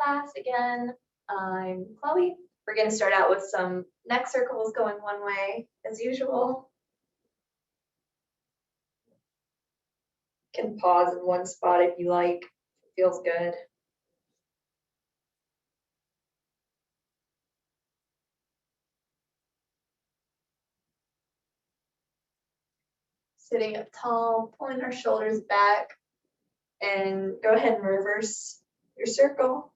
class again. I'm Chloe. We're going to start out with some neck circles going one way as usual. You can pause in one spot if you like. It feels good. Sitting up tall, pulling our shoulders back, and go ahead and reverse your circle.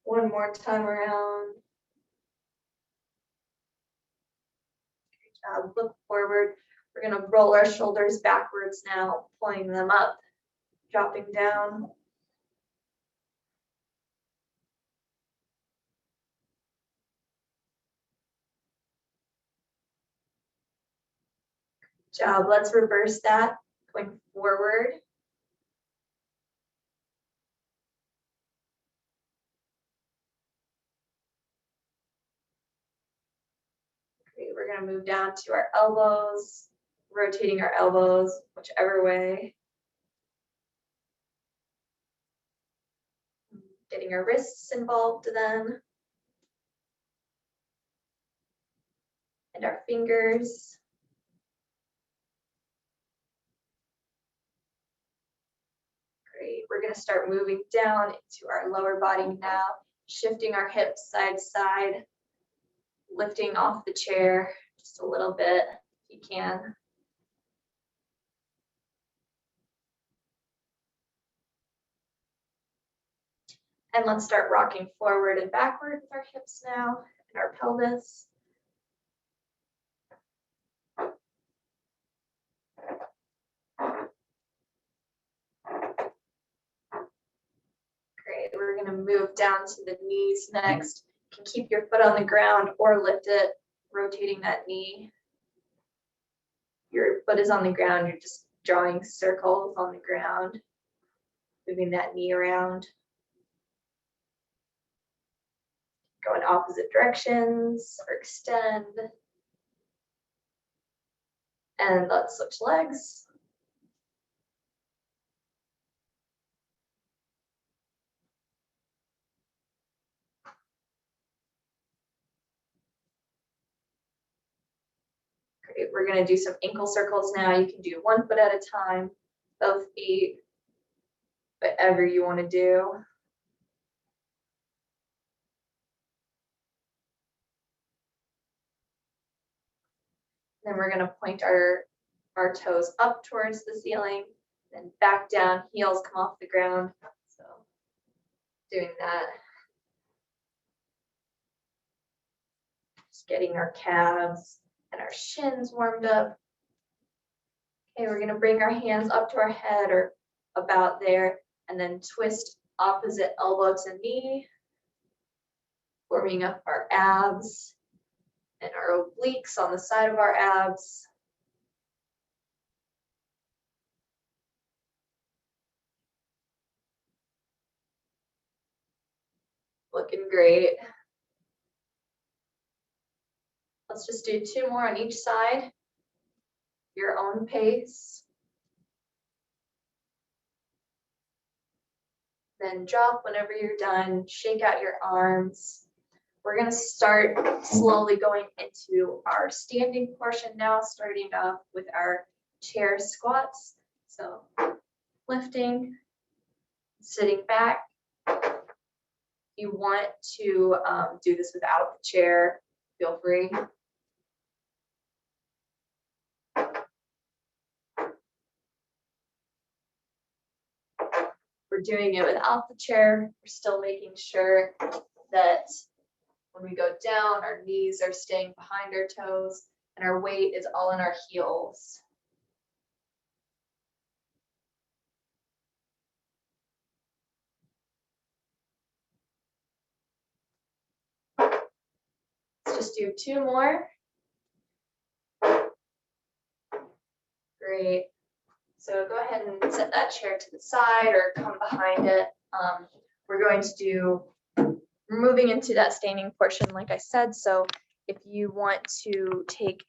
One more time around. Good job. Look forward. We're going to roll our shoulders backwards now, pulling them up, dropping down. Good job. Let's reverse that, going forward. Great. We're going to move down to our elbows, rotating our elbows whichever way. Getting our wrists involved then. And our fingers. Great. We're going to start moving down into our lower body now, shifting our hips side to side, lifting off the chair just a little bit if you can. And let's start rocking forward and backward with our hips now and our pelvis. Great. We're going to move down to the knees next. You can keep your foot on the ground or lift it, rotating that knee. Your foot is on the ground, you're just drawing circles on the ground, moving that knee around. Go in opposite directions or extend. And let's switch legs. Great. We're going to do some ankle circles now. You can do 1 foot at a time, both feet, whatever you want to do. Then we're going to point our toes up towards the ceiling, then back down, heels come off the ground. So doing that. Just getting our calves and our shins warmed up. Okay, we're going to bring our hands up to our head or about there, and then twist opposite elbow to knee, forming up our abs and our obliques on the side of our abs. Looking great. Let's just do 2 more on each side, your own pace. Then drop whenever you're done, shake out your arms. We're going to start slowly going into our standing portion now, starting off with our chair squats. So lifting, sitting back. If you want to do this without the chair, feel free. We're doing it without the chair. We're still making sure that when we go down, our knees are staying behind our toes and our weight is all in our heels. Let's just do 2 more. Great. So go ahead and set that chair to the side or come behind it. We're going to do, we're moving into that standing portion, like I said. So if you want to take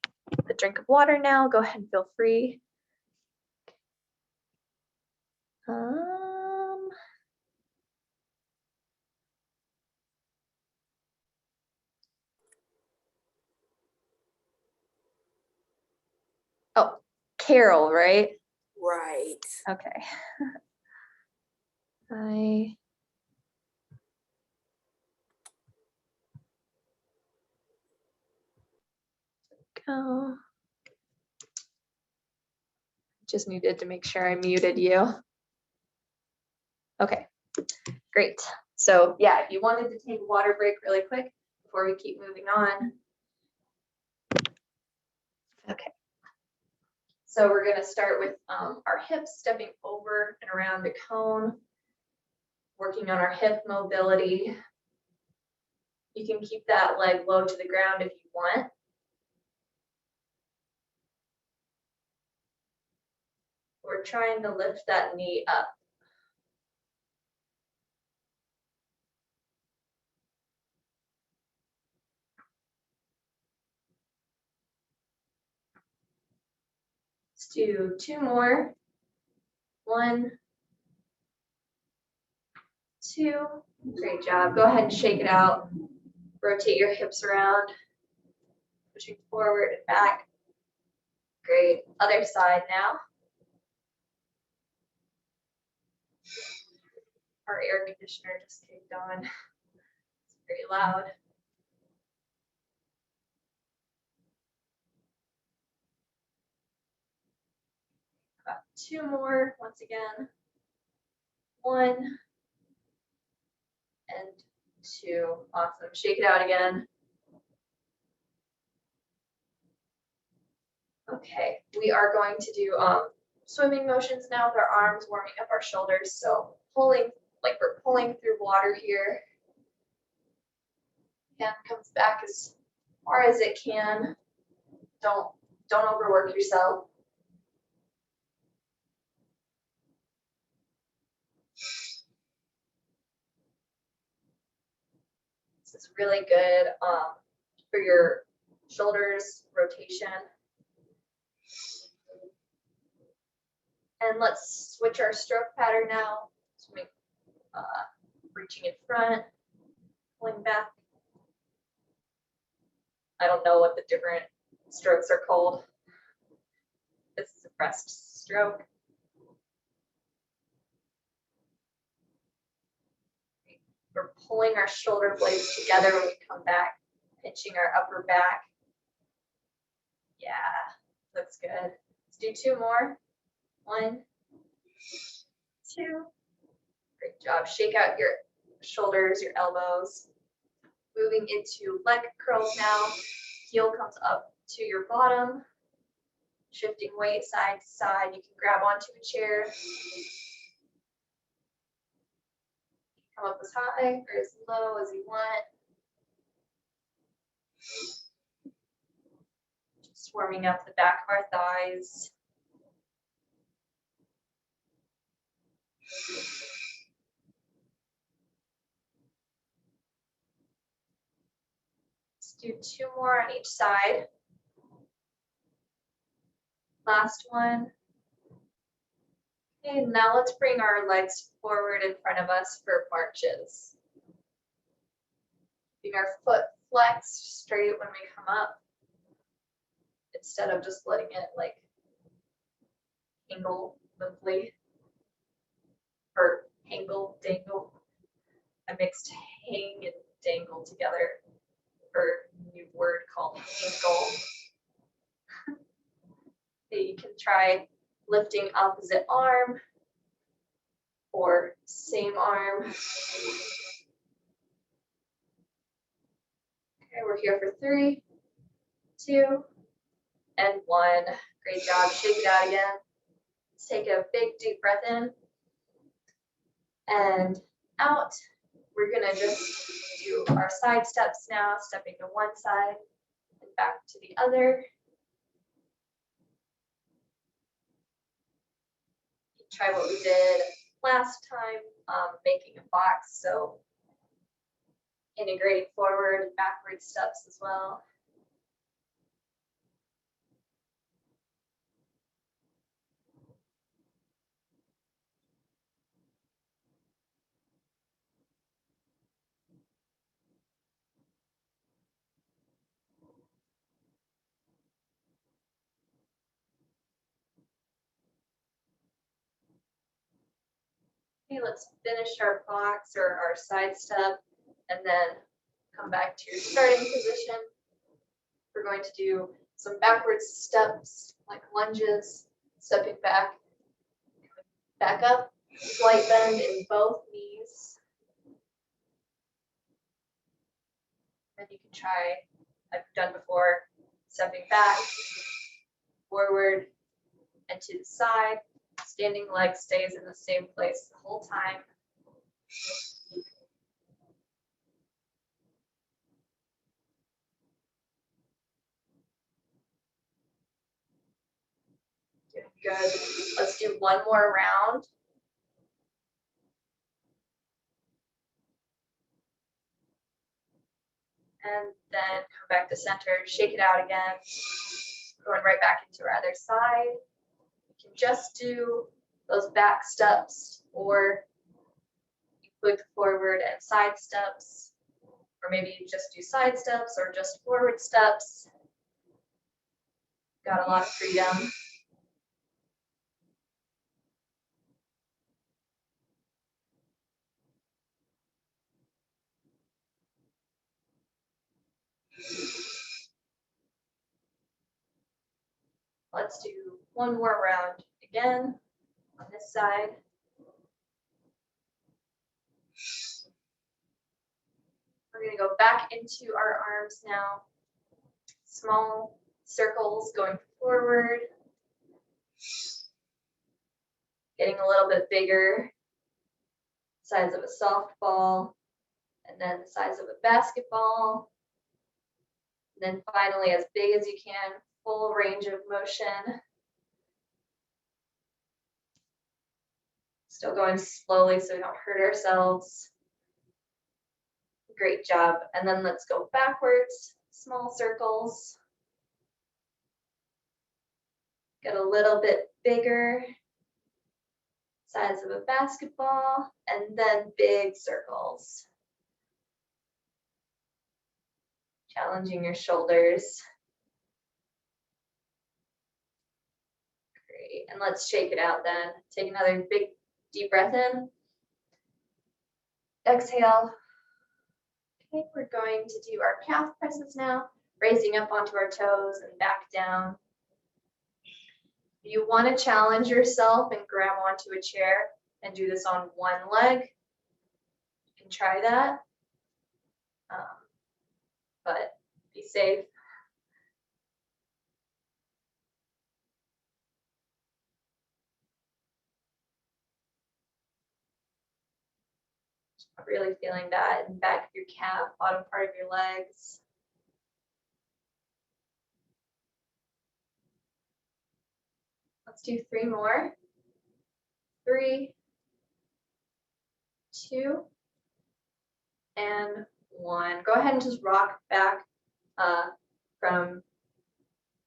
a drink of water now, go ahead and feel free. Carol, right? Right. Okay. I go. Just needed to make sure I muted you. Okay, great. So yeah, if you wanted to take a water break really quick before we keep moving on. Okay. So we're gonna start with our hips, stepping over and around the cone, working on our hip mobility. You can keep that leg low to the ground if you want. We're trying to lift that knee up. Let's do 2 more. 1, 2. Great job. Go ahead and shake it out. Rotate your hips around, pushing forward and back. Great. Other side now. Our air conditioner just kicked on. It's pretty loud. 2 more, once again. 1 and 2. Awesome. Shake it out again. Okay, we are going to do swimming motions now with our arms, warming up our shoulders. So pulling, like we're pulling through water here. Hand comes back as far as it can. Don't overwork yourself. This is really good for your shoulders rotation. And let's switch our stroke pattern now. Swimming, reaching in front, pulling back. I don't know what the different strokes are called. This is a breast stroke. We're pulling our shoulder blades together when we come back, pinching our upper back. Yeah, looks good. Let's do 2 more. 1, 2. Great job. Shake out your shoulders, your elbows. Moving into leg curls now. Heel comes up to your bottom. Shifting weight side to side. You can grab onto a chair. Come up as high or as low as you want. Just warming up the back of our thighs. Let's do 2 more on each side. Last one. Okay, now let's bring our legs forward in front of us for marches. Keeping our foot flexed straight when we come up, instead of just letting it like angle limply or angle dangle. I mixed hang and dangle together for a new word called angle. Okay, you can try lifting opposite arm or same arm. Okay, we're here for 3, 2, and 1. Great job. Shake it out again. Let's take a big deep breath in and out. We're gonna just do our side steps now, stepping to one side and back to the other. Try what we did last time, making a box. So integrating forward and backward steps as well. Okay, let's finish our box or our side step and then come back to your starting position. We're going to do some backwards steps like lunges, stepping back, back up, slight bend in both knees. And you can try, I've done before, stepping back, forward, and to the side. Standing leg stays in the same place the whole time. Doing good. Let's do one more round. And then come back to center, shake it out again. Going right back into our other side. You can just do those back steps, or you click forward and side steps, or maybe you just do side steps or just forward steps. Got a lot of freedom. Let's do one more round again on this side. We're going to go back into our arms now. Small circles going forward. Getting a little bit bigger. Size of a softball. And then the size of a basketball. And then finally, as big as you can, full range of motion. Still going slowly so we don't hurt ourselves. Great job. And then let's go backwards, small circles. Get a little bit bigger, size of a basketball, and then big circles. Challenging your shoulders. Great, and let's shake it out then. Take another big, deep breath in. Exhale. Okay, we're going to do our calf presses now, raising up onto our toes and back down. If you want to challenge yourself and grab onto a chair and do this on one leg, you can try that, but be safe. Really feeling that in the back of your calf, bottom part of your legs. Let's do 3 more. 3, 2, and 1. Go ahead and just rock back from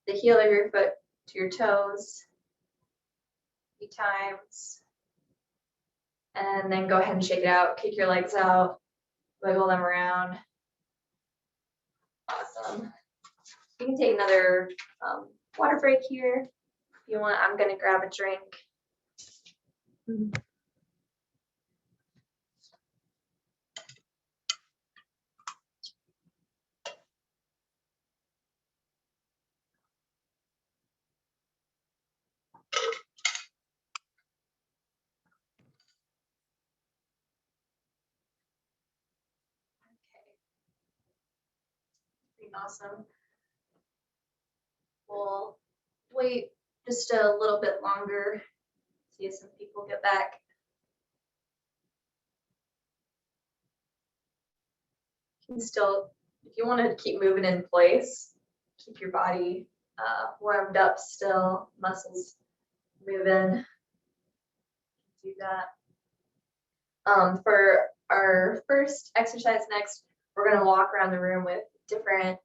the heel of your foot to your toes a few times. And then go ahead and shake it out. Kick your legs out. Wiggle them around. Awesome. You can take another water break here. If you want, I'm going to grab a drink. Awesome. We'll wait just a little bit longer, see if some people get back. You can still, if you want to keep moving in place, keep your body warmed up still, muscles moving, do that. For our first exercise next, we're going to walk around the room with different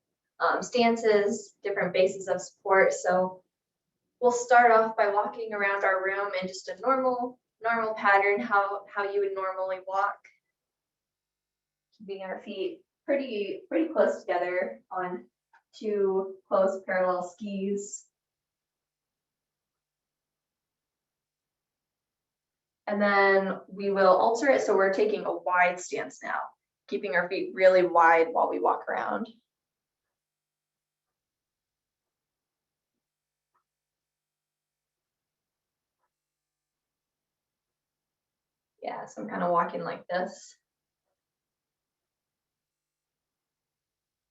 stances, different bases of support. So we'll start off by walking around our room in just a normal pattern, how you would normally walk. Keeping our feet pretty close together on 2 close parallel skis. And then we will alter it so we're taking a wide stance now, keeping our feet really wide while we walk around. Yeah, so I'm kind of walking like this.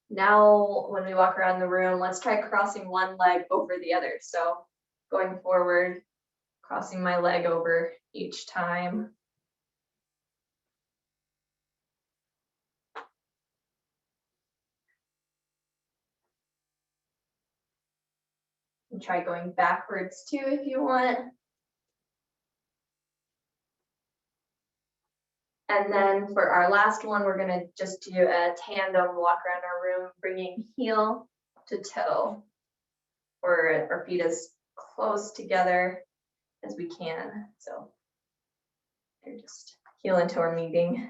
Now, when we walk around the room, let's try crossing one leg over the other. So going forward, crossing my leg over each time. And try going backwards too if you want. And then for our last one, we're gonna just do a tandem walk around our room, bringing heel to toe, or our feet as close together as we can. So you're just heel into our meeting.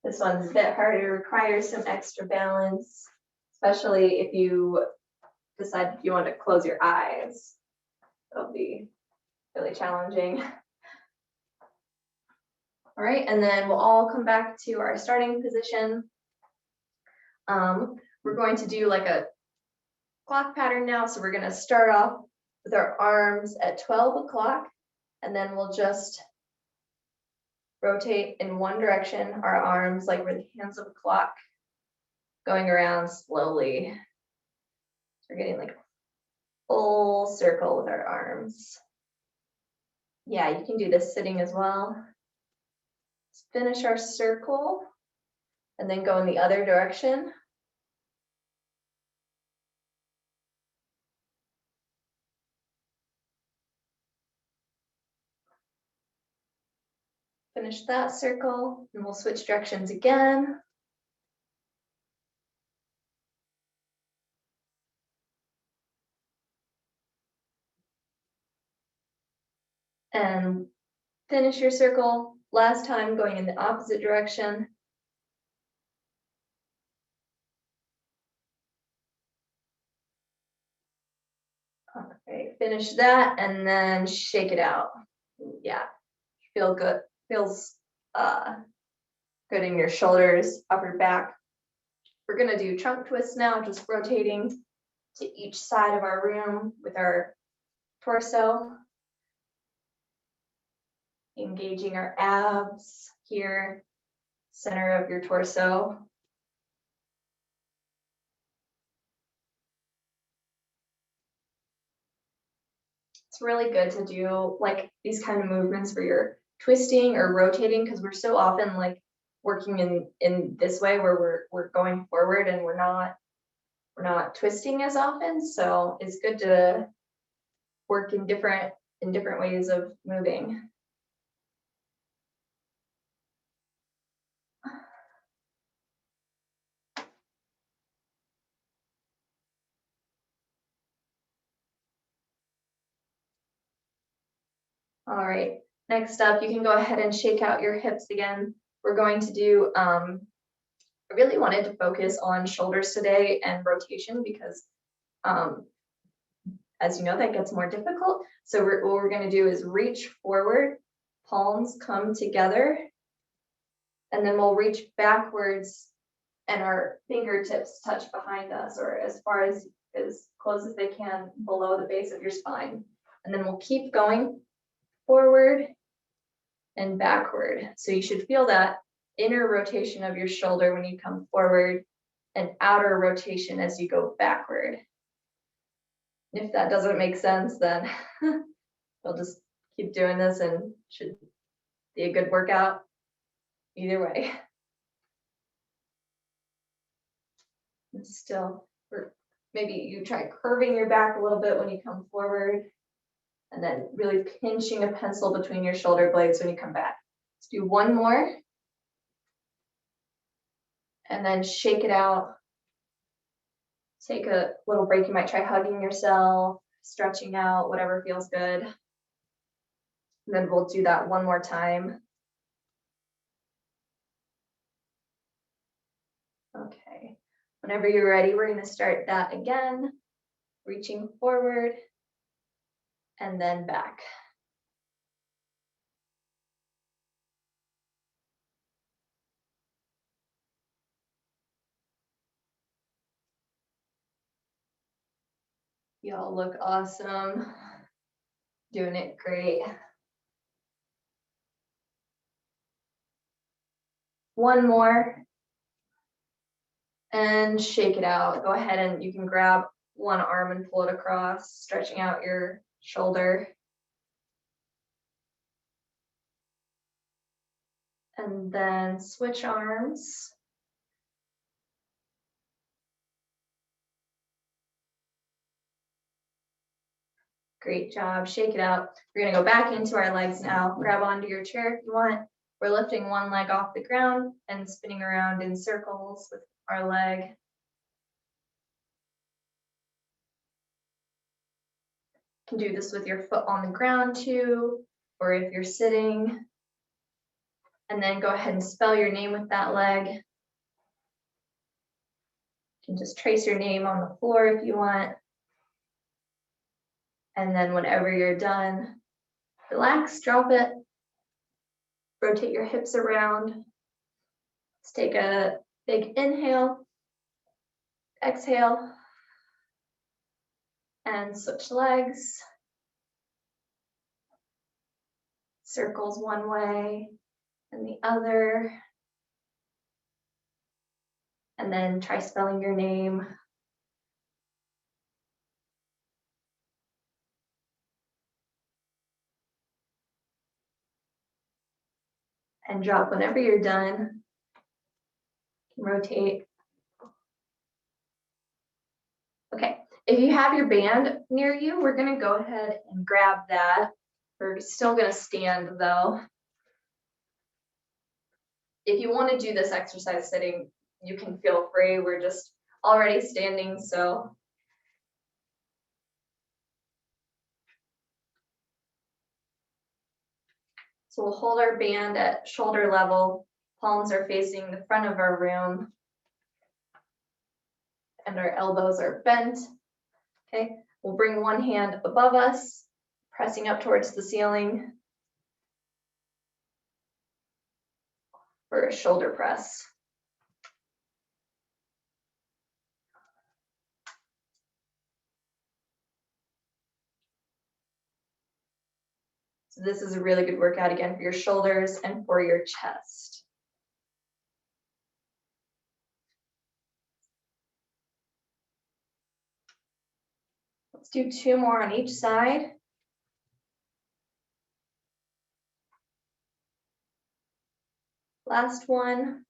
This one's a bit harder, requires some extra balance, especially if you decide you want to close your eyes. It'll be really challenging. All right, and then we'll all come back to our starting position. We're going to do like a clock pattern now. So we're going to start off with our arms at 12 o'clock, and then we'll just rotate in one direction, our arms like we're the hands of a clock, going around slowly. So we're getting like a full circle with our arms. Yeah, you can do this sitting as well. Let's finish our circle and then go in the other direction. Finish that circle, and we'll switch directions again. And finish your circle. Last time going in the opposite direction. Okay, finish that and then shake it out. Yeah, feel good. Feels good in your shoulders, upper back. We're gonna do trunk twists now, just rotating to each side of our room with our torso. Engaging our abs here, center of your torso. It's really good to do like these kind of movements where you're twisting or rotating, because we're so often like working in this way where we're going forward and we're not twisting as often. So it's good to work in different ways of moving. All right, next up, you can go ahead and shake out your hips again. We're going to do, I really wanted to focus on shoulders today and rotation because, as you know, that gets more difficult. So what we're gonna do is reach forward, palms come together, and then we'll reach backwards and our fingertips touch behind us, or as far as close as they can below the base of your spine. And then we'll keep going forward and backward. So you should feel that inner rotation of your shoulder when you come forward and outer rotation as you go backward. If that doesn't make sense, then we'll just keep doing this and should be a good workout either way. And still, or maybe you try curving your back a little bit when you come forward, and then really pinching a pencil between your shoulder blades when you come back. Let's do one more. And then shake it out. Take a little break. You might try hugging yourself, stretching out, whatever feels good. And then we'll do that one more time. Okay, whenever you're ready, we're going to start that again. Reaching forward, and then back. Y'all look awesome. Doing it great. One more. And shake it out. Go ahead and you can grab one arm and pull it across, stretching out your shoulder. And then switch arms. Great job. Shake it out. We're going to go back into our legs now. Grab onto your chair if you want. We're lifting one leg off the ground and spinning around in circles with our leg. You can do this with your foot on the ground too, or if you're sitting. And then go ahead and spell your name with that leg. You can just trace your name on the floor if you want. And then whenever you're done, relax, drop it. Rotate your hips around. Let's take a big inhale, exhale, and switch legs. Circles one way and the other. And then try spelling your name. And drop whenever you're done. Rotate. Okay, if you have your band near you, we're gonna go ahead and grab that. We're still gonna stand though. If you want to do this exercise sitting, you can feel free. We're just already standing, so. So we'll hold our band at shoulder level. Palms are facing the front of our room. And our elbows are bent. Okay, we'll bring one hand above us, pressing up towards the ceiling for a shoulder press. So this is a really good workout again for your shoulders and for your chest. Let's do 2 more on each side. Last one.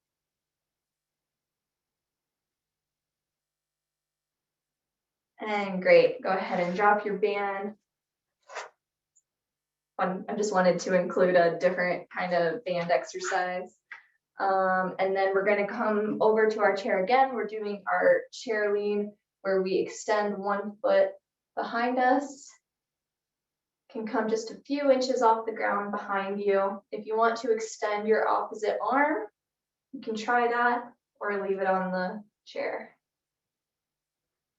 And great, go ahead and drop your band. I just wanted to include a different kind of band exercise. And then we're gonna come over to our chair again. We're doing our chair lean where we extend one foot behind us. Can come just a few inches off the ground behind you. If you want to extend your opposite arm, you can try that or leave it on the chair.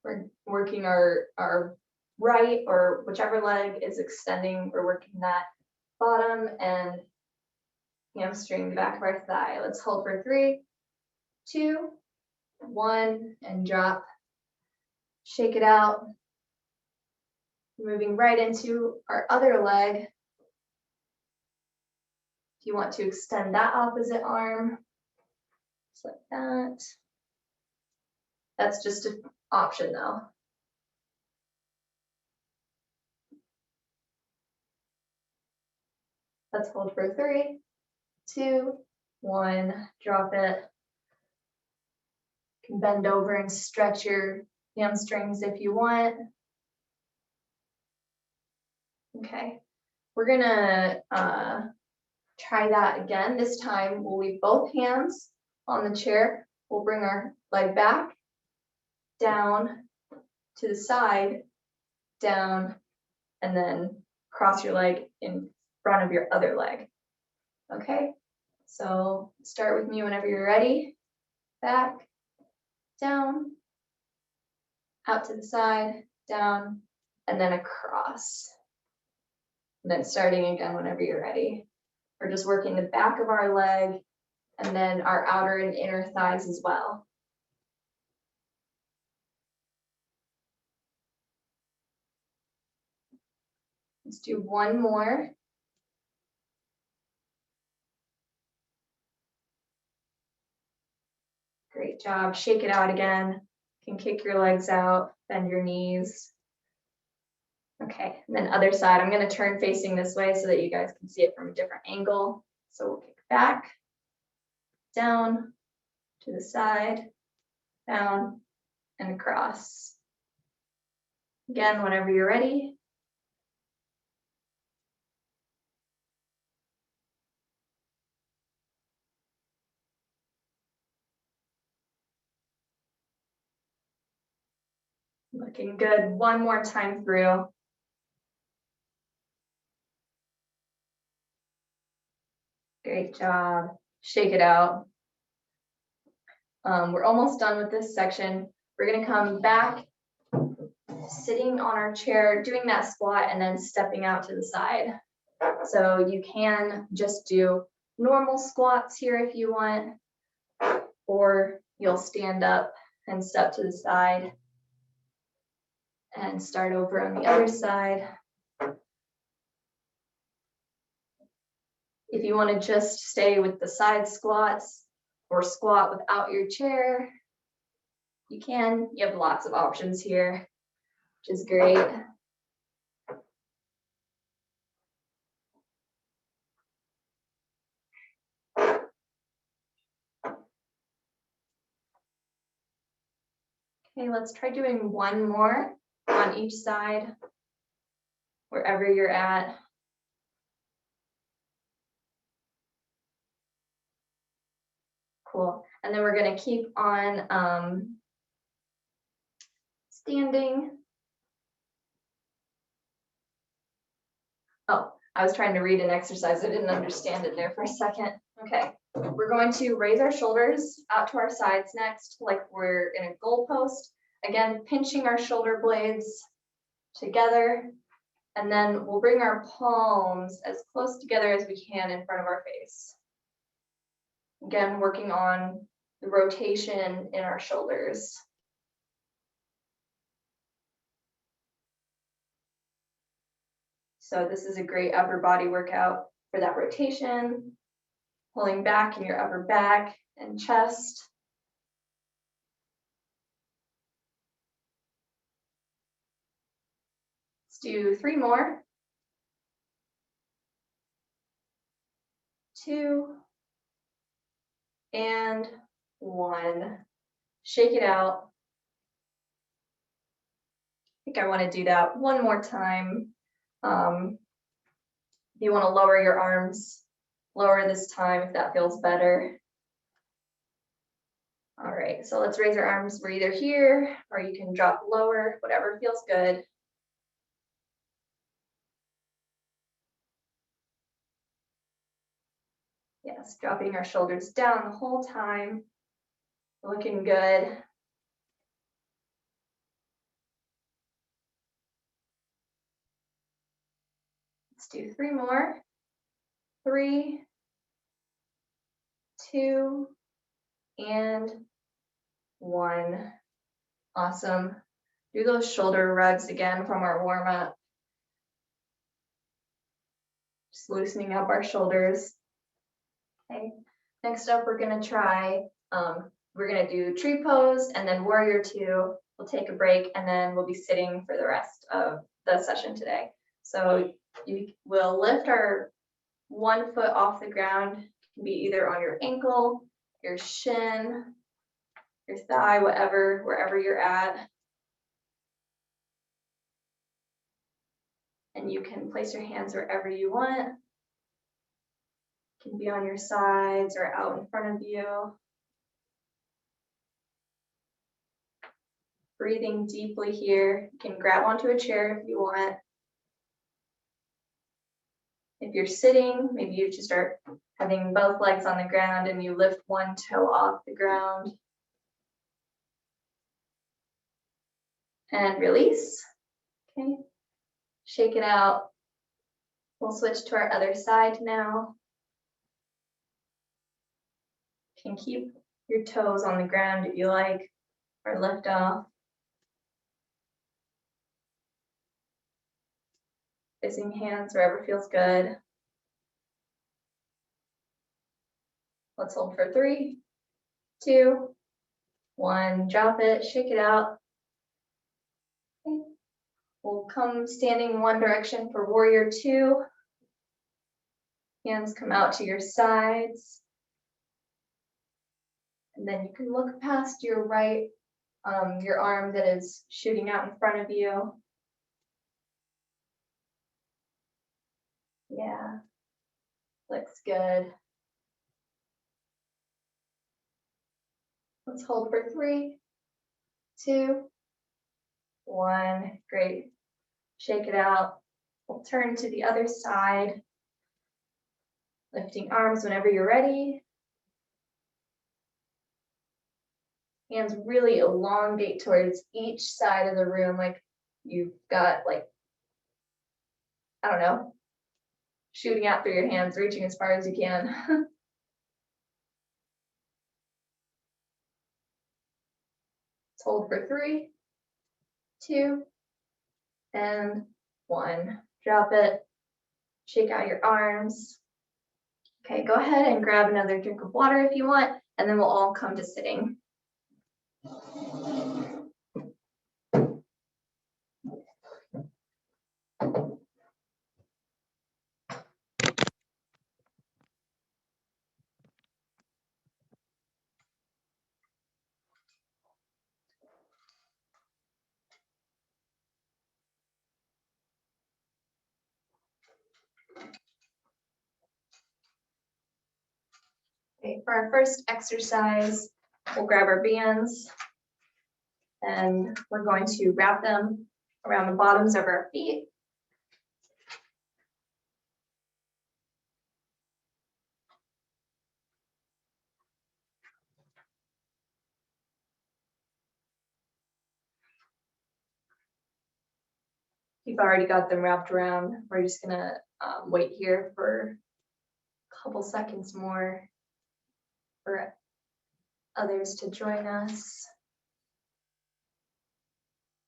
We're working our right or whichever leg is extending. We're working that bottom and hamstring the back of our thigh. Let's hold for 3, 2, 1, and drop. Shake it out. Moving right into our other leg. If you want to extend that opposite arm, just like that. That's just an option though. Let's hold for 3, 2, 1, drop it. You can bend over and stretch your hamstrings if you want. Okay, we're gonna try that again. This time we'll leave both hands on the chair. We'll bring our leg back, down, to the side, down, and then cross your leg in front of your other leg. Okay, so start with me whenever you're ready. Back, down, out to the side, down, and then across. And then starting again whenever you're ready. We're just working the back of our leg and then our outer and inner thighs as well. Let's do one more. Great job. Shake it out again. You can kick your legs out, bend your knees. Okay, and then other side. I'm going to turn facing this way so that you guys can see it from a different angle. So we'll kick back, down, to the side, down, and across. Again, whenever you're ready. Looking good. One more time through. Great job. Shake it out. We're almost done with this section. We're going to come back, sitting on our chair, doing that squat, and then stepping out to the side. So you can just do normal squats here if you want, or you'll stand up and step to the side and start over on the other side. If you want to just stay with the side squats or squat without your chair, you can. You have lots of options here, which is great. Okay, let's try doing one more on each side, wherever you're at. Cool. And then we're going to keep on standing. Oh, I was trying to read an exercise. I didn't understand it there for a second. Okay, we're going to raise our shoulders out to our sides next, like we're in a goalpost. Again, pinching our shoulder blades together. And then we'll bring our palms as close together as we can in front of our face. Again, working on the rotation in our shoulders. So this is a great upper body workout for that rotation, pulling back in your upper back and chest. Let's do 3 more. 2 and 1. Shake it out. I think I want to do that one more time. If you want to lower your arms, lower this time if that feels better. All right, so let's raise our arms. We're either here or you can drop lower, whatever feels good. Yes, dropping our shoulders down the whole time. Looking good. Let's do 3 more. 3, 2, and 1. Awesome. Do those shoulder rubs again from our warm up. Just loosening up our shoulders. Okay. Next up, we're gonna try, we're gonna do tree pose and then warrior 2. We'll take a break and then we'll be sitting for the rest of the session today. So you will lift our one foot off the ground. It can be either on your ankle, your shin, your thigh, wherever you're at. And you can place your hands wherever you want. It can be on your sides or out in front of you. Breathing deeply here. You can grab onto a chair if you want. If you're sitting, maybe you just start having both legs on the ground and you lift one toe off the ground. And release. Okay. Shake it out. We'll switch to our other side now. You can keep your toes on the ground if you like, or lift off. Placing hands wherever feels good. Let's hold for 3, 2, 1. Drop it, shake it out. Okay. We'll come standing one direction for warrior 2. Hands come out to your sides. And then you can look past your right, your arm that is shooting out in front of you. Yeah, looks good. Let's hold for 3, 2, 1. Great. Shake it out. We'll turn to the other side. Lifting arms whenever you're ready. Hands really elongate towards each side of the room, like you've got, like, I don't know, shooting out through your hands, reaching as far as you can. Let's hold for 3, 2, and 1. Drop it. Shake out your arms. Okay, go ahead and grab another drink of water if you want, and then we'll all come to sitting. Okay, for our first exercise, we'll grab our bands and we're going to wrap them around the bottoms of our feet. You've already got them wrapped around. We're just gonna wait here for a couple seconds more for others to join us.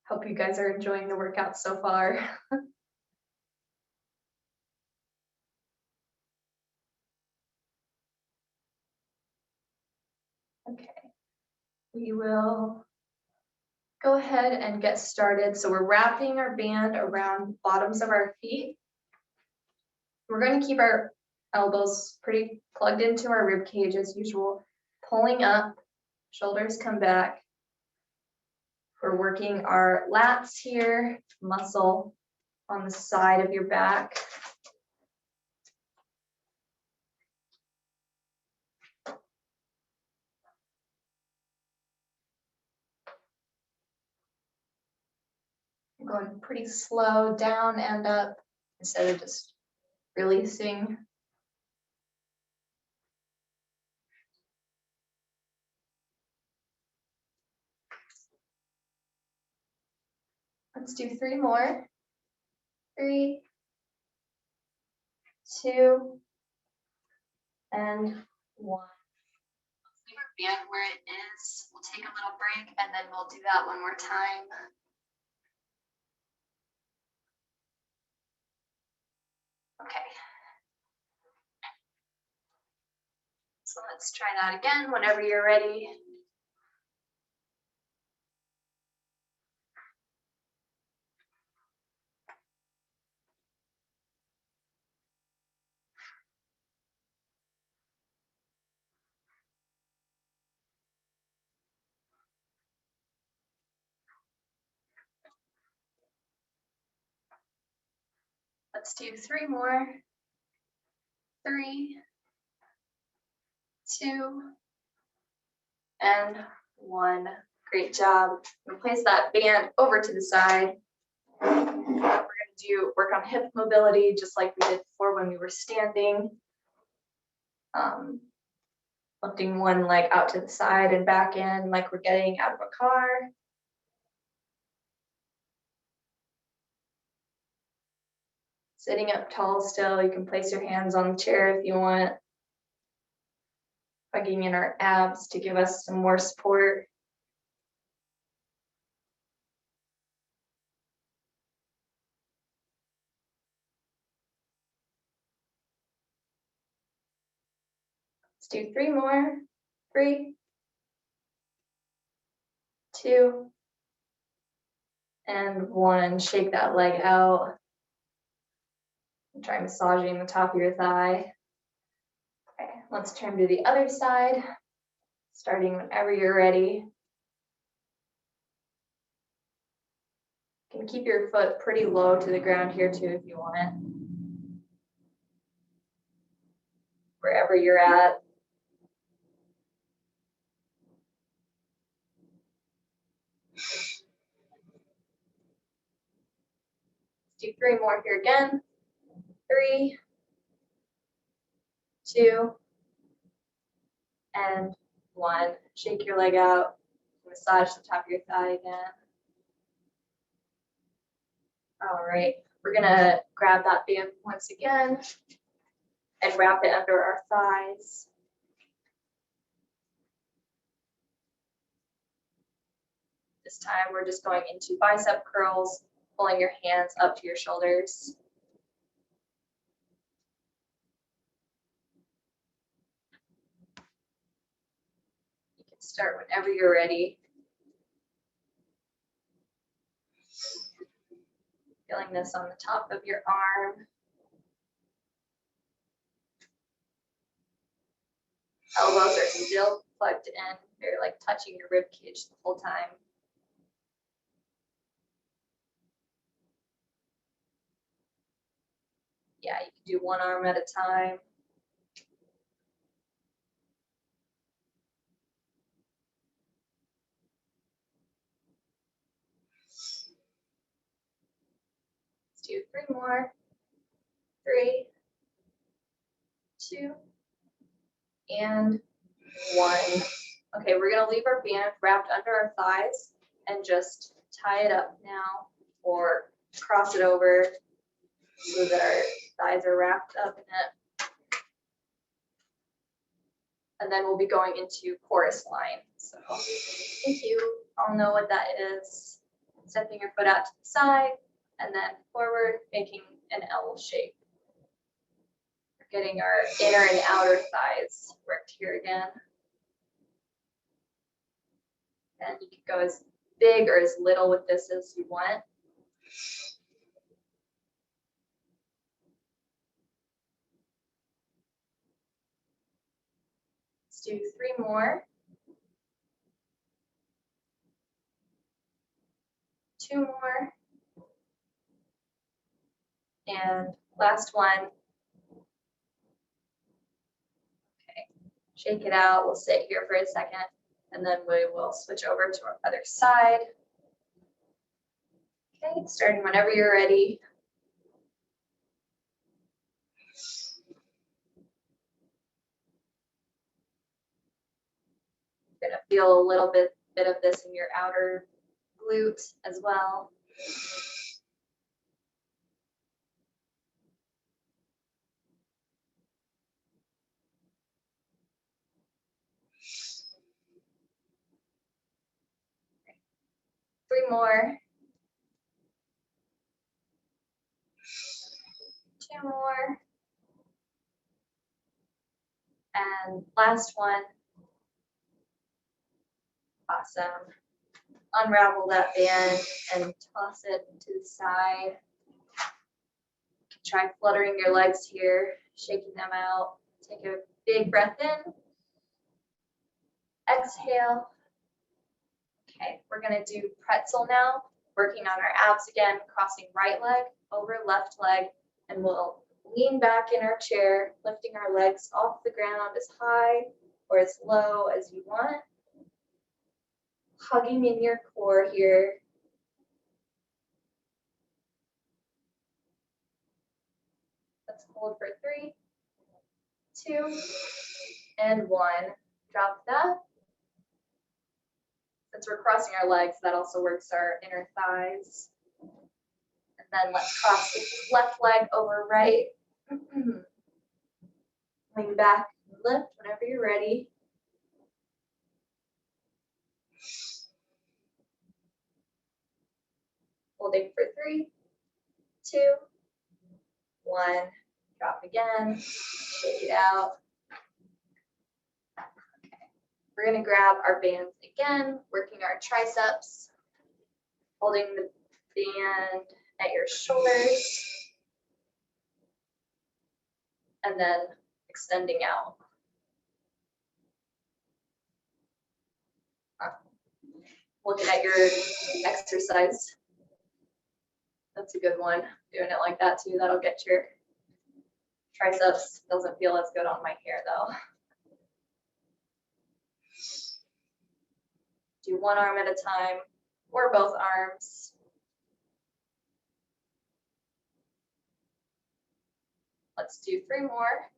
Hope you guys are enjoying the workout so far. Okay, we will go ahead and get started. So we're wrapping our band around the bottoms of our feet. We're going to keep our elbows pretty plugged into our rib cage as usual, pulling up, shoulders come back. We're working our lats here, muscle on the side of your back. I'm going pretty slow down and up instead of just releasing. Let's do 3 more. 3, 2, and 1. Leave our band where it is. We'll take a little break and then we'll do that one more time. Okay. So let's try that again whenever you're ready. Let's do 3 more. 3, 2, and 1. Great job. We'll place that band over to the side. We're going to work on hip mobility just like we did before when we were standing. Lifting one leg out to the side and back in like we're getting out of a car. Sitting up tall still, you can place your hands on the chair if you want. Hugging in our abs to give us some more support. Let's do 3 more. 3, 2, and 1. Shake that leg out. Try massaging the top of your thigh. Okay, let's turn to the other side, starting whenever you're ready. You can keep your foot pretty low to the ground here too if you want. Wherever you're at. Let's do 3 more here again. 3, 2, and 1. Shake your leg out. Massage the top of your thigh again. All right, we're gonna grab that band once again and wrap it under our thighs. This time we're just going into bicep curls, pulling your hands up to your shoulders. You can start whenever you're ready. Feeling this on the top of your arm. Elbows are still plugged in. They're like touching your rib cage the whole time. Yeah, you can do one arm at a time. Let's do 3 more. 3, 2, and 1. Okay, we're gonna leave our band wrapped under our thighs and just tie it up now or cross it over so that our thighs are wrapped up in it. And then we'll be going into chorus line. So I think you all know what that is. Stepping your foot out to the side and then forward, making an L shape. We're getting our inner and outer thighs worked here again. And you can go as big or as little with this as you want. Let's do 3 more. 2 more. And last one. Okay, shake it out. We'll sit here for a second and then we will switch over to our other side. Okay, starting whenever you're ready. You're gonna feel a little bit of this in your outer glute as well. Okay. 3 more. 2 more. And last one. Awesome. Unravel that band and toss it to the side. Try fluttering your legs here, shaking them out. Take a big breath in. Exhale. Okay, we're gonna do pretzel now, working on our abs again, crossing right leg over left leg, and we'll lean back in our chair, lifting our legs off the ground as high or as low as you want. Hugging in your core here. Let's hold for 3, 2, and 1. Drop that. Since we're crossing our legs, that also works our inner thighs. And Then let's cross the left leg over right. Lean back and lift whenever you're ready. Holding for 3, 2, 1. Drop again. Shake it out. Okay. We're going to grab our bands again, working our triceps, holding the band at your shoulders, and then extending out. Looking at your exercise. That's a good one. Doing it like that too, that'll get your triceps. Doesn't feel as good on my hair though. Do one arm at a time or both arms. Let's do 3 more.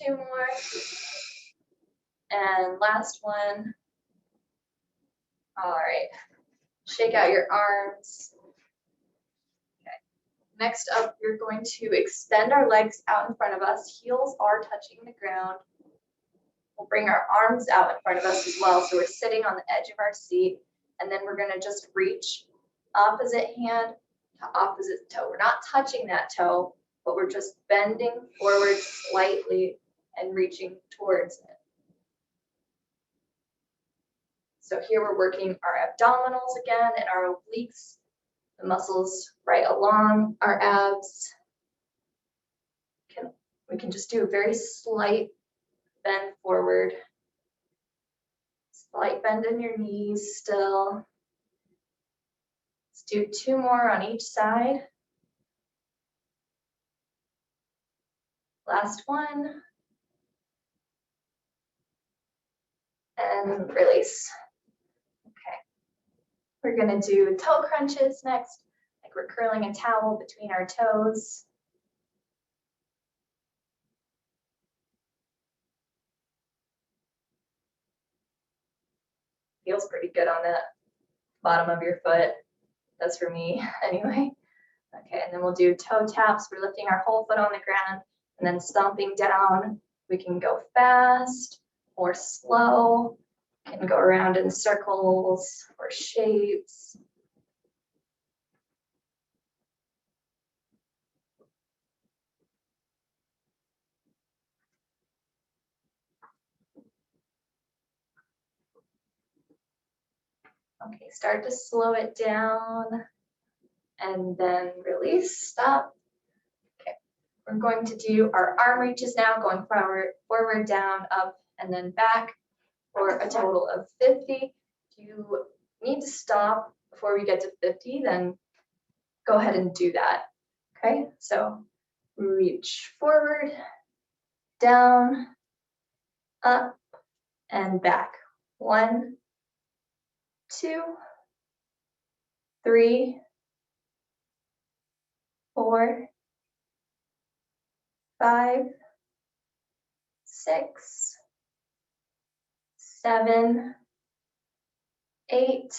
2 more. And last one. All right. Shake out your arms. Okay. Next up, we're going to extend our legs out in front of us. Heels are touching the ground. We'll bring our arms out in front of us as well. So we're sitting on the edge of our seat. And then we're going to just reach opposite hand to opposite toe. We're not touching that toe, but we're just bending forward slightly and reaching towards it. So here we're working our abdominals again and our obliques, the muscles right along our abs. We can just do a very slight bend forward. Slight bend in your knees still. Let's do 2 more on each side. Last one. And release. Okay. We're going to do toe crunches next, like we're curling a towel between our toes. Feels pretty good on that bottom of your foot. That's for me anyway. Okay, and then we'll do toe taps. We're lifting our whole foot on the ground and then stomping down. We can go fast or slow. Can go around in circles or shapes. Okay, start to slow it down and then release, stop. Okay, we're going to do our arm reaches now, going forward, down, up, and then back for a total of 50. If you need to stop before we get to 50, then go ahead and do that. Okay, so reach forward, down, up, and back. 1, 2, 3, 4, 5, 6, 7, 8,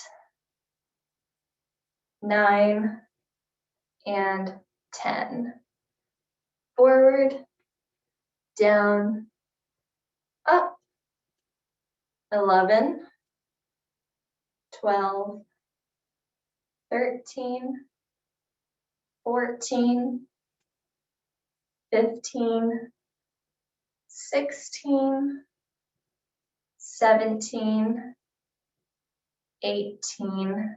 9, and 10. Forward, down, up. 11, 12, 13, 14, 15, 16, 17, 18,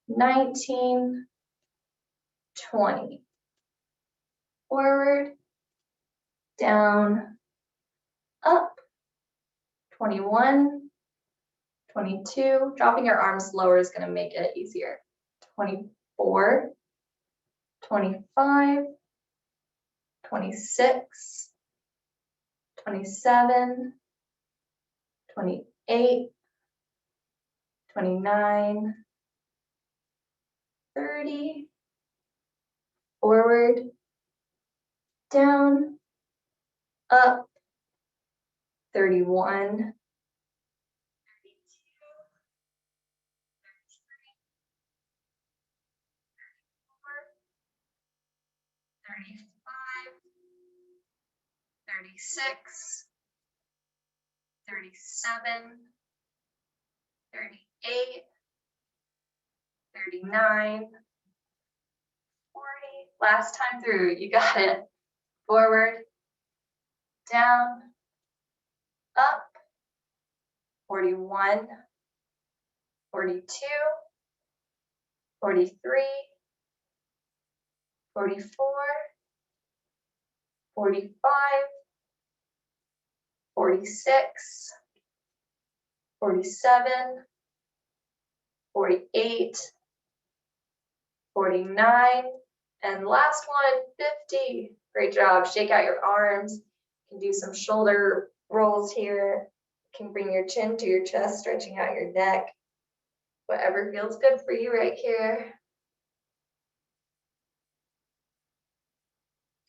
19, 20. Forward, down, up. 21, 22. Dropping your arms lower is going to make it easier. 24, 25, 26, 27, 28, 29, 30. Forward, down, up. 31, 32, 35, 36, 37, 38, 39, 40. Last time through, you got it. Forward, down, up, 41, 42, 43, 44, 45, 46, 47, 48, 49, and last one, 50. Great job. Shake out your arms. You can do some shoulder rolls here. You can bring your chin to your chest, stretching out your neck. Whatever feels good for you right here.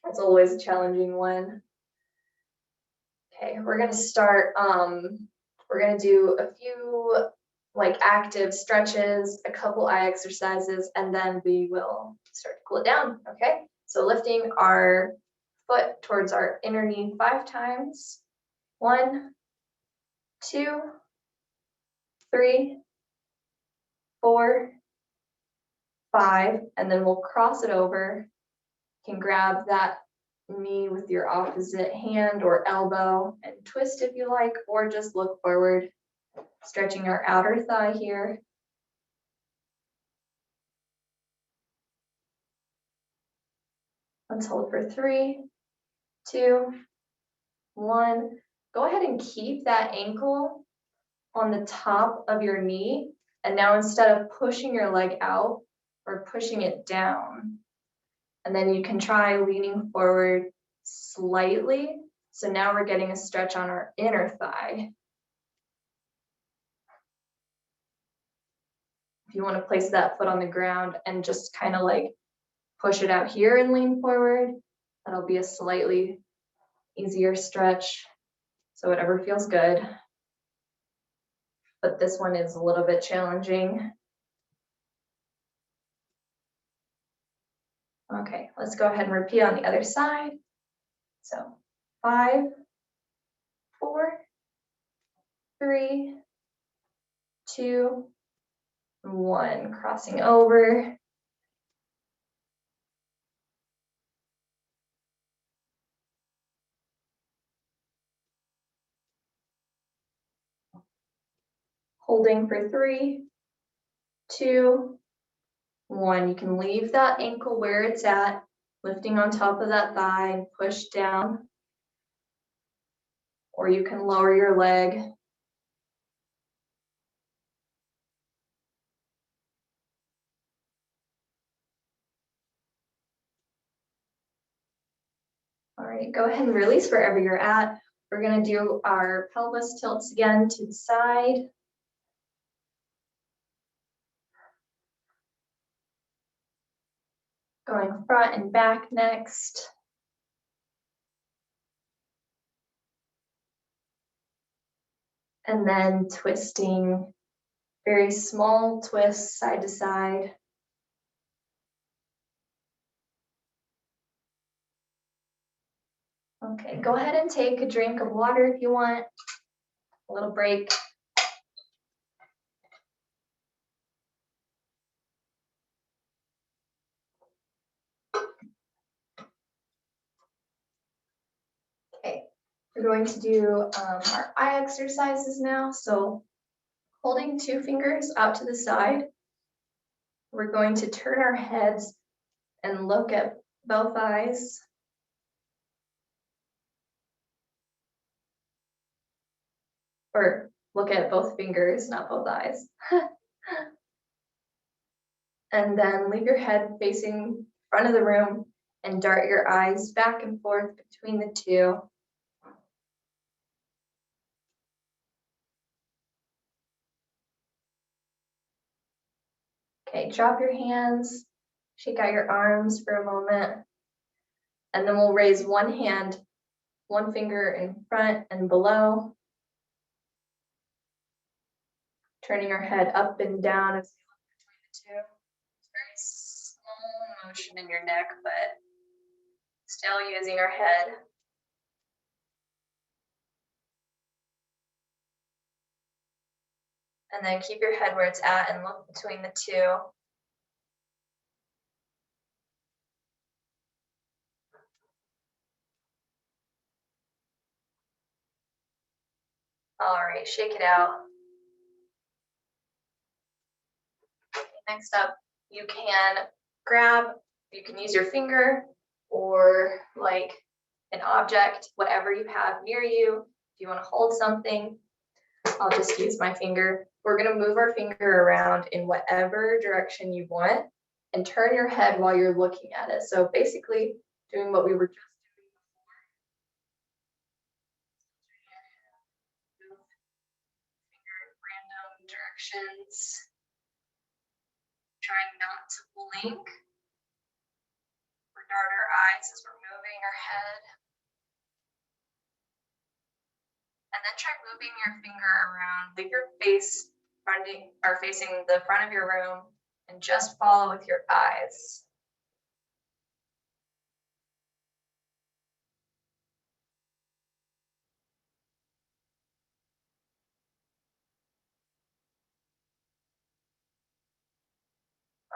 That's always a challenging one. Okay, we're gonna start, we're gonna do a few like active stretches, a couple eye exercises, and then we will start to cool it down, okay? So lifting our foot towards our inner knee 5 times. 1, 2, 3, 4, 5, and then we'll cross it over. You can grab that knee with your opposite hand or elbow and twist if you like, or just look forward, stretching our outer thigh here. Let's hold for 3, 2, 1. Go ahead and keep that ankle on the top of your knee. And now instead of pushing your leg out, we're pushing it down. And then you can try leaning forward slightly. So now we're getting a stretch on our inner thigh. If you want to place that foot on the ground and just kind of like push it out here and lean forward, that'll be a slightly easier stretch. So whatever feels good. But this one is a little bit challenging. Okay, let's go ahead and repeat on the other side. So 5, 4, 3, 2, 1. Crossing over. Holding for 3, 2, 1. You can leave that ankle where it's at, lifting on top of that thigh and push down. Or you can lower your leg. All right, go ahead and release wherever you're at. We're going to do our pelvis tilts again to the side. Going front and back next. And then twisting, very small twists side to side. Okay, go ahead and take a drink of water if you want. A little break. Okay, we're going to do our eye exercises now. So holding 2 fingers out to the side, we're going to turn our heads and look at both eyes. Or look at both fingers, not both eyes. And then leave your head facing front of the room and dart your eyes back and forth between the 2. Okay, drop your hands, shake out your arms for a moment, and then we'll raise one hand, 1 finger in front and below, turning our head up and down as we look between the 2. It's very small motion in your neck, but Still using our head. And then keep your head where it's at and look between the two. All right, shake it out. Next up, you can use your finger or like an object, whatever you have near you. If you want to hold something, I'll just use my finger. We're going to move our finger around in whatever direction you want and turn your head while you're looking at it. So basically doing what we were just doing before. Move finger in random directions. Trying not to blink or dart our eyes as we're moving our head. And then try moving your finger around. Leave your face facing the front of your room and just follow with your eyes.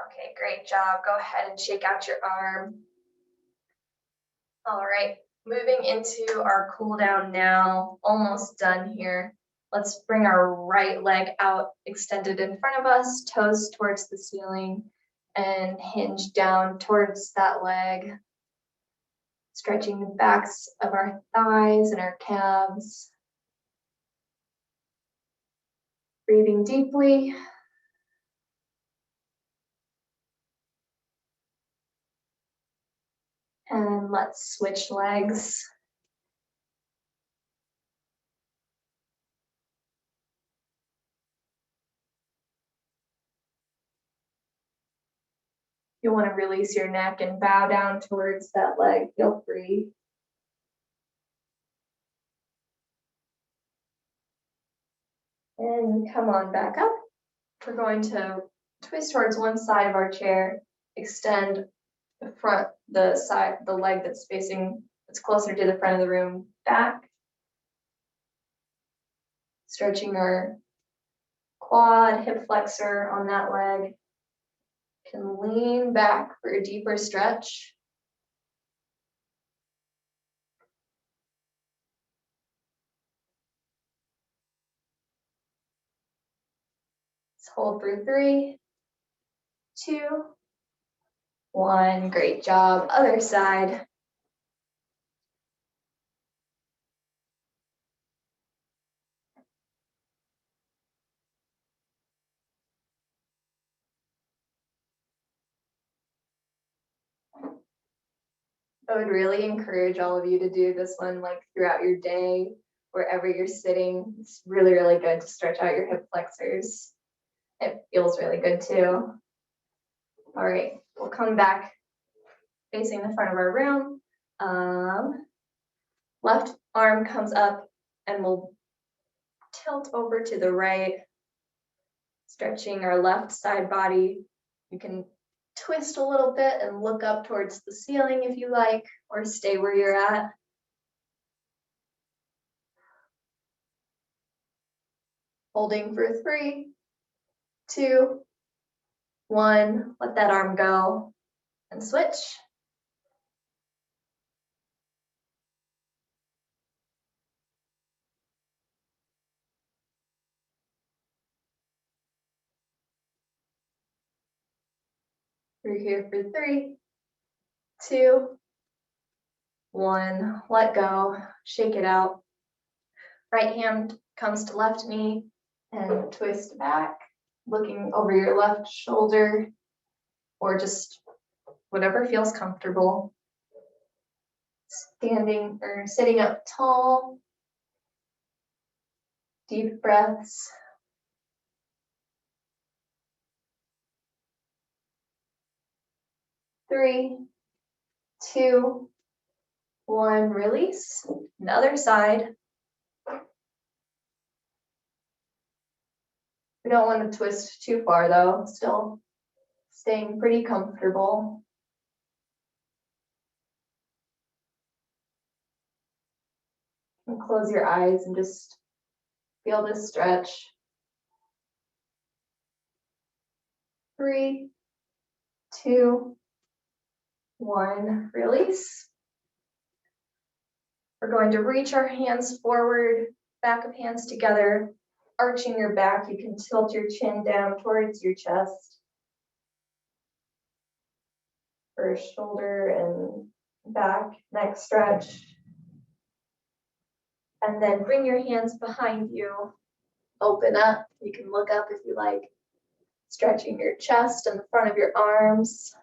Okay, great job. Go ahead and shake out your arm. All right, moving into our cool down now. Almost done here. Let's bring our right leg out, extended in front of us, toes towards the ceiling, and hinge down towards that leg. Stretching the backs of our thighs and our calves. Breathing deeply. And let's switch legs. You want to release your neck and bow down towards that leg. Feel free. And come on back up. We're going to twist towards one side of our chair, extend the leg that's closer to the front of the room back. Stretching our quad, hip flexor on that leg. Can lean back for a deeper stretch. Let's hold for 3, 2, 1. Great job. Other side. I would really encourage all of you to do this one like throughout your day, wherever you're sitting. It's really, really good to stretch out your hip flexors. It feels really good too. All right, we'll come back facing the front of our room. Left arm comes up and we'll tilt over to the right, stretching our left side body. You can twist a little bit and look up towards the ceiling if you like, or stay where you're at. Holding for 3, 2, 1. Let that arm go and switch. We're here for 3, 2, 1. Let go. Shake it out. Right hand comes to left knee and twist back, looking over your left shoulder, or just whatever feels comfortable. Standing or sitting up tall. Deep breaths. Three, 2, 1. Release. Another side. We don't want to twist too far though. Still staying pretty comfortable. And close your eyes and just feel this stretch. 3, 2, 1, release. We're going to reach our hands forward, back of hands together, arching your back. You can tilt your chin down towards your chest. For shoulder and back, neck stretch. And then bring your hands behind you. Open up. You can look up if you like. Stretching your chest and the front of your arms.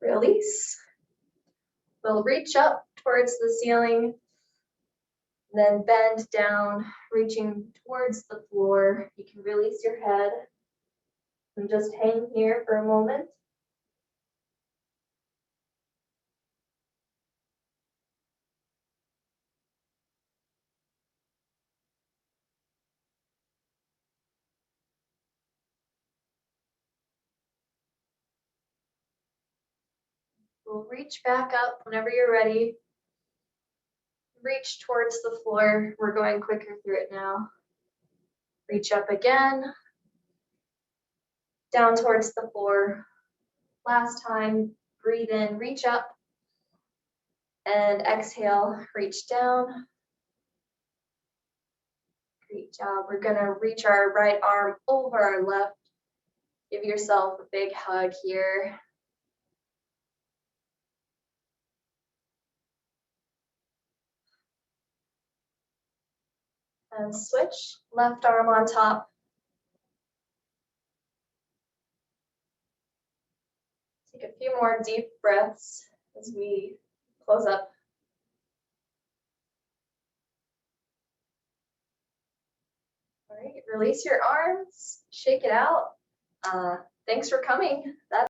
Release. We'll reach up towards the ceiling, then bend down, reaching towards the floor. You can release your head and just hang here for a moment. We'll reach back up whenever you're ready. Reach towards the floor. We're going quicker through it now. Reach up again. Down towards the floor. Last time, breathe in, reach up. And exhale, reach down. Great job. We're gonna reach our right arm over our left. Give yourself a big hug here. And switch, left arm on top. Take a few more deep breaths as we close up. All right, release your arms, shake it out. Thanks for coming. That's